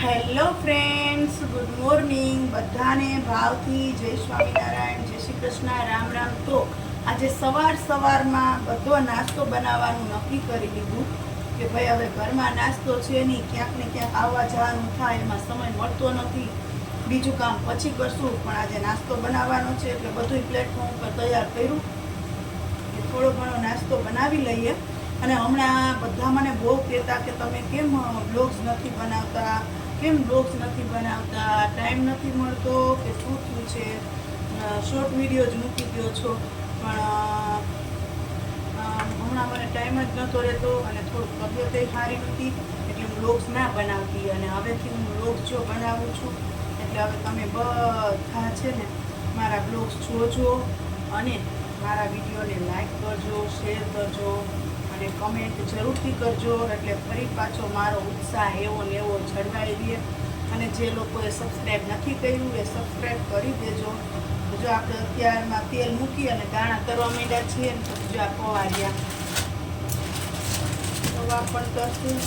Hello friends, good morning બધાને. ભાવથી જય સ્વામિનારાયણ, જય શ્રી કૃષ્ણ, રામ રામ. તો આજે સવારમાં બધો નાસ્તો બનાવવાનું નક્કી કરી લીધું કે ભાઈ હવે ઘરમાં નાસ્તો છે નહીં, ક્યાંક ને ક્યાંક આવવા જવાનું થાય, એમાં સમય મળતો નથી. બીજું કામ પછી કરશું, પણ આજે નાસ્તો બનાવવાનો છે એટલે બધું પ્લેટફોર્મ પર તૈયાર કર્યું કે થોડો ઘણો નાસ્તો બનાવી લઈએ. અને હમણાં બધા મને બહુ કહેતા કે તમે કેમ બ્લોગ્સ નથી બનાવતા, ટાઈમ નથી મળતો કે શું થયું છે, શોર્ટ વિડીયો જ મૂકી દો છો. પણ હમણાં મને ટાઈમ જ નહોતો રહેતો અને થોડુંક તબિયત સારી નથી એટલે હું બ્લોગ્સ ના બનાવતી. અને હવેથી હું બ્લોગ્સ જો બનાવું છું એટલે હવે તમે બધા છે ને મારા બ્લોગ્સ જોજો અને મારા વિડીયોને લાઈક કરજો, શેર કરજો અને કમેન્ટ જરૂરથી કરજો, એટલે ફરી પાછો મારો ઉત્સાહ એવો ને એવો જળવાઈ રહે. અને જે લોકોએ સબસ્ક્રાઈબ નથી કર્યું એ સબસ્ક્રાઈબ કરી દેજો. જો આપણે અત્યારમાં તેલ મૂકી અને દાણા કરવા માંડ્યા છીએ ને તો જો આ પવાર્યા પૌવા પણ કરશું.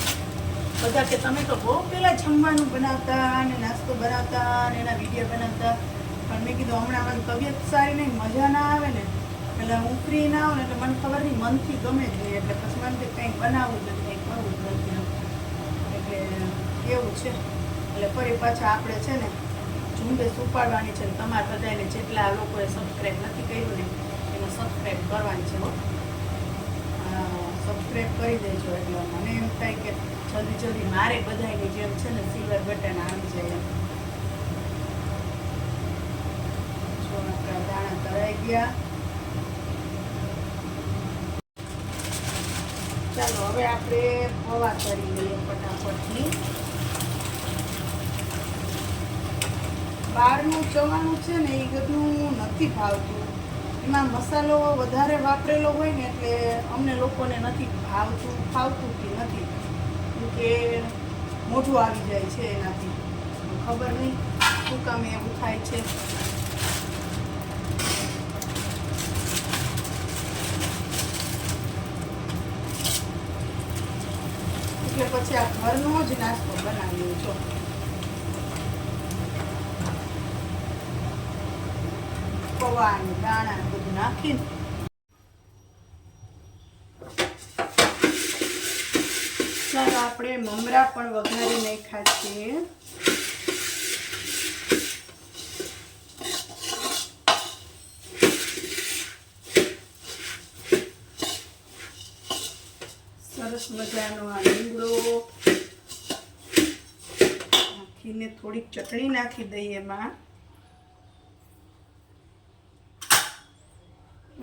બધા કે તમે તો બહુ પહેલાં જમવાનું બનાવતા અને નાસ્તો બનાવતા અને એના વિડીયો બનાવતા, પણ મેં કીધું હમણાં મારી તબિયત સારી નહીં, મજા ના આવે ને એટલે હું ફ્રી ના આવું ને એટલે મને ખબર નહીં, મનથી ગમે જ નહીં, એટલે પછી મને કંઈક બનાવવું જ નથી, કંઈક કરવું જ નથી. એટલે એવું છે. એટલે ફરી પાછા આપણે છે ને ઝુંબેશ ઉપાડવાની છે. તમારા બધાને જેટલા લોકોએ સબસ્ક્રાઈબ નથી કર્યું ને એને સબસ્ક્રાઈબ કરવાની છે. સબસ્ક્રાઈબ કરી દેજો એટલે મને એમ થાય કે જલ્દી મારે બધાની જેમ છે ને સિલ્વર બટન આવી જાય. જો આપણા દાણા તળાઈ ગયા. ચાલો હવે આપણે પૌવા કરી લઈએ ફટાફટથી. બહારનું ચવાનું છે ને એ બધું નથી ભાવતું, એમાં મસાલો વધારે વાપરેલો હોય ને એટલે અમને લોકોને નથી ફાવતું કે નથી, કે મોઢું આવી જાય છે એનાથી. ખબર નહીં શું કામ એવું થાય છે. એટલે પછી આ ઘરનો જ નાસ્તો બનાવ્યો છો. પૌવા અને દાણા બધું નાખીને ચાલો આપણે મમરા પણ વઘારી નાખ્યા છે. સરસ મજાનો આ લીમડો નાખીને થોડીક ચટણી નાખી દઈએ એમાં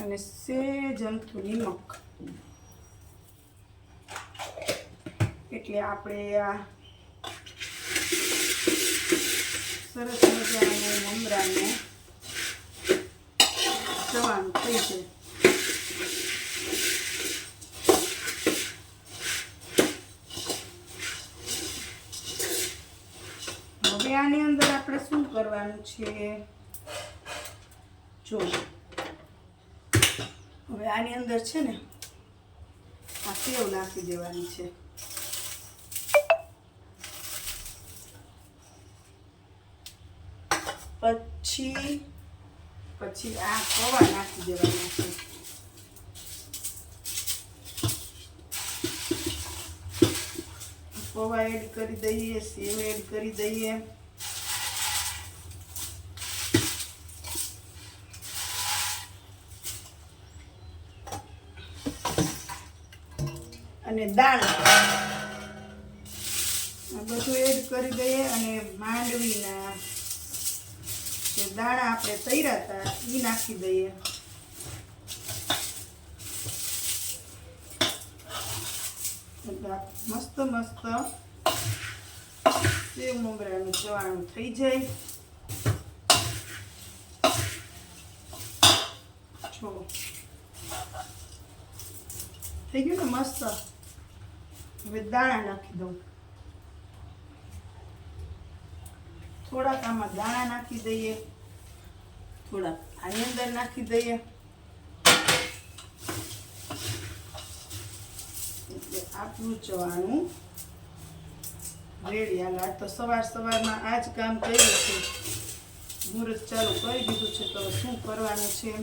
અને સેજ અમથું નિમક, એટલે આપણે આ સરસ મજાનું મમરાને ચવાનું થઈ જાય. હવે આની અંદર આપણે શું કરવાનું છે, જો હવે આની અંદર છે ને આ સેવ નાખી દેવાની છે. પછી આ પૌવા નાખી દેવાના છે. પૌવા એડ કરી દઈએ, સેવ એડ કરી દઈએ. અને દાણા બધું એડ કરી દઈએ અને માંડવીના જે દાણા આપણે તૈયાર હતા એ નાખી દઈએ. મસ્ત સેવ મમરાનું ચવાણું થઈ જાય. જો થઈ ગયું ને મસ્ત. હવે દાણા નાખી દઉં, થોડાક આમાં દાણા નાખી દઈએ, થોડાક આની અંદર નાખી દઈએ. એટલે આપણું ચવાણું રેડી. હાલ આજ તો સવારમાં આ જ કામ કર્યું છે. મુહૂર્ત ચાલુ કરી દીધું છે. તો શું કરવાનું છે?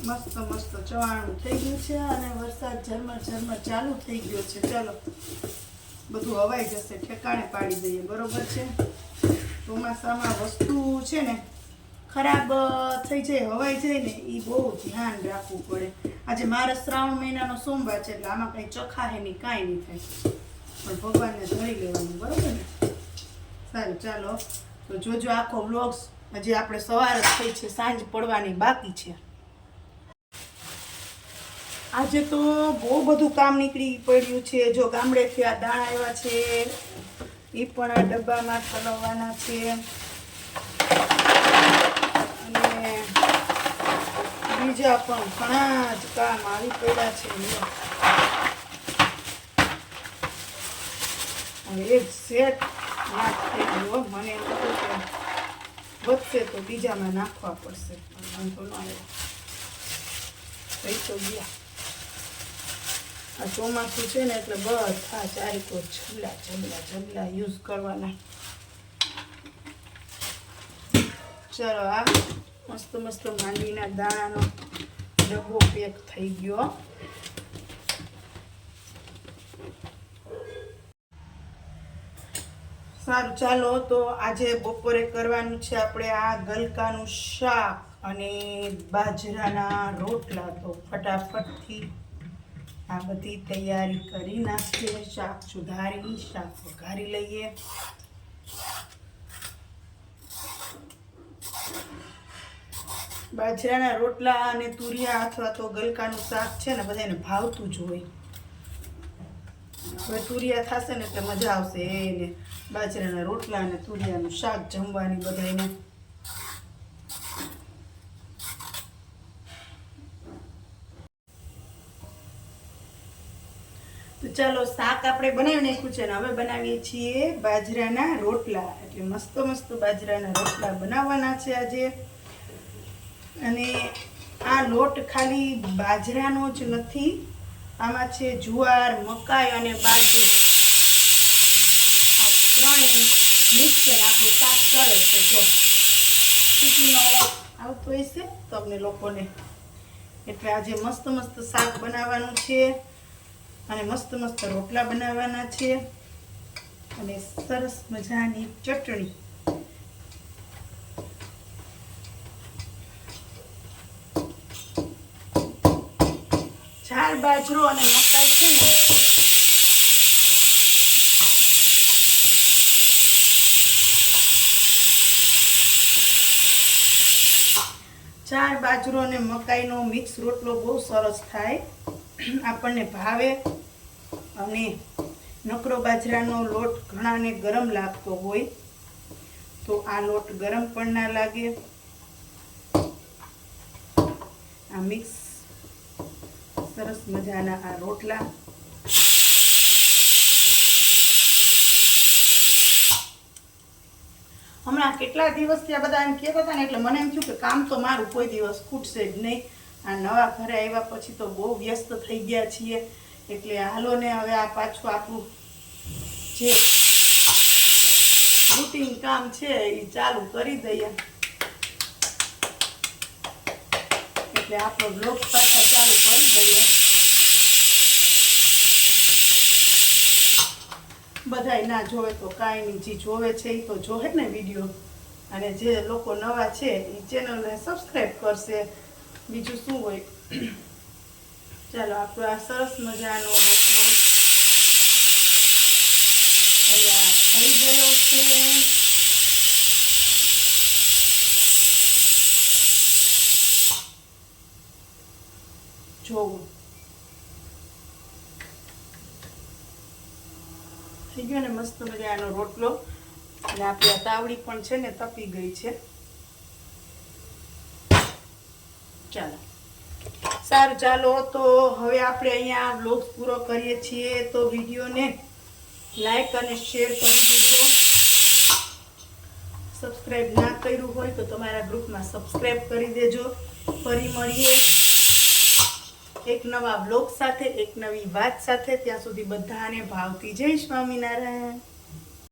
મસ્ત મસ્ત ચવાણું થઈ ગયું છે અને વરસાદ ઝરમર ચાલુ થઈ ગયો છે. ચાલો બધું હવાઈ જશે, ઠેકાણે પાડી દઈએ. બરોબર છે. ચોમાસામાં વસ્તુ છે ને ખરાબ થઈ જાય, હવાઈ જાય ને, એ બહુ ધ્યાન રાખવું પડે. આજે મારે શ્રાવણ મહિનાનો સોમવાર છે એટલે આમાં કંઈ ચખાહે નહીં, કાંઈ નહીં થાય, પણ ભગવાનને ધરી લેવાનું. બરોબર ને? સારું, ચાલો તો જોજો આખો વ્લોગ્સ. હજી આપણે સવાર જ થઈ છે, સાંજ પડવાની બાકી છે. આજે તો બહુ બધું કામ નીકળી પડ્યું છે. જો ગામડેથી આ દાણા આવ્યા છે, એ પણ આ ડબ્બામાં ઠલવવાના છે. અને બીજા પણ ઘણા જ કામ આવી પડ્યા છે. હવે એક સેટ નાખ થઈ ગયો. મને એમ હતું કે વધશે તો બીજામાં નાખવા પડશે, વાંધો ન આવે. તો ગયા. આ ચોમાસું છે ને એટલે બધા ચારીકો જબલા યુઝ કરવાના. ચાલો, આ મસ્ત માંડવીના દાણાનો ડબ્બો પેક થઈ ગયો. સારું, ચાલો તો આજે બપોરે કરવાનું છે આપણે આ ગલકાનું શાક અને બાજરાના રોટલા. તો ફટાફટથી આ બધી તૈયારી કરી નાખીએ. શાક સુધારી, શાક વઘારી લઈએ. બાજરાના રોટલા અને તુરિયા અથવા તો ગલકાનું શાક છે ને બધાને ભાવતું જ હોય. હવે તુરિયા થશે ને એટલે મજા આવશે એને બાજરાના રોટલા અને તુરિયાનું શાક જમવાની બધાને. તો ચાલો, શાક આપણે બનાવી નાખ્યું છે ને હવે બનાવીએ છીએ બાજરાના રોટલા. એટલે મસ્ત બાજરાના રોટલા બનાવવાના છે આજે. અને આ લોટ ખાલી બાજરાનો જ નથી, આમાં છે જુવાર, મકાઈ અને બાજરી. આ ત્રણેય મિક્સ આપણું શાક ચડે છે. જો ચીકીનો આવતો હોય છે તમને લોકોને. એટલે આજે મસ્ત શાક બનાવવાનું છે અને મસ્ત રોટલા બનાવવાના છે અને સરસ મજાની ચટણી. ચાર બાજરો અને મકાઈ છે ને ચાર બાજરો અને મકાઈનો મિક્સ રોટલો બહુ સરસ થાય, આપણને ભાવે. અને નકરો બાજરાનો લોટ ઘણાને ગરમ લાગતો હોય, તો આ લોટ ગરમ પણ ના લાગે. આ મિક્સ સરસ મજાના આ રોટલા. હમણાં કેટલા દિવસથી આ બધા એમ કહેતા હતા ને એટલે મને એમ થયું કે કામ તો મારું કોઈ દિવસ ખૂટશે જ નહીં. આ નવા ઘરે આવ્યા પછી તો બહુ વ્યસ્ત થઈ ગયા છીએ. એટલે હાલો ને હવે આ પાછું આપણું જે રૂટીન કામ છે એ ચાલુ કરી દઈએ. એટલે આપણો બ્લોગ પાછા ચાલુ કરી દઈએ. બધાય ના જોવે તો કાંઈ નહીં, જે જોવે છે એ તો જોવે ને વિડીયો. અને જે લોકો નવા છે એ ચેનલને સબસ્ક્રાઈબ કરશે, બીજું શું હોય. ચાલો, આપણો આ સરસ મજાનો રોટલો તૈયાર થઈ ગયો છે. જોવું થઈ ગયો ને મસ્ત મજાનો રોટલો. અને આપણી તાવડી પણ છે ને તપી ગઈ છે. ચાલો, સારું, ચાલો તો હવે આપણે અહીંયા વ્લોગ પૂરો કરીએ છીએ. તો વિડીયોને લાઈક અને શેર કરી દેજો. સબસ્ક્રાઈબ ના કર્યું હોય તો તમારા ગ્રુપમાં સબસ્ક્રાઈબ કરી દેજો. ફરી મળીએ એક નવા બ્લોગ સાથે, એક નવી વાત સાથે. ત્યાં સુધી બધાને ભાવતી જય સ્વામિનારાયણ.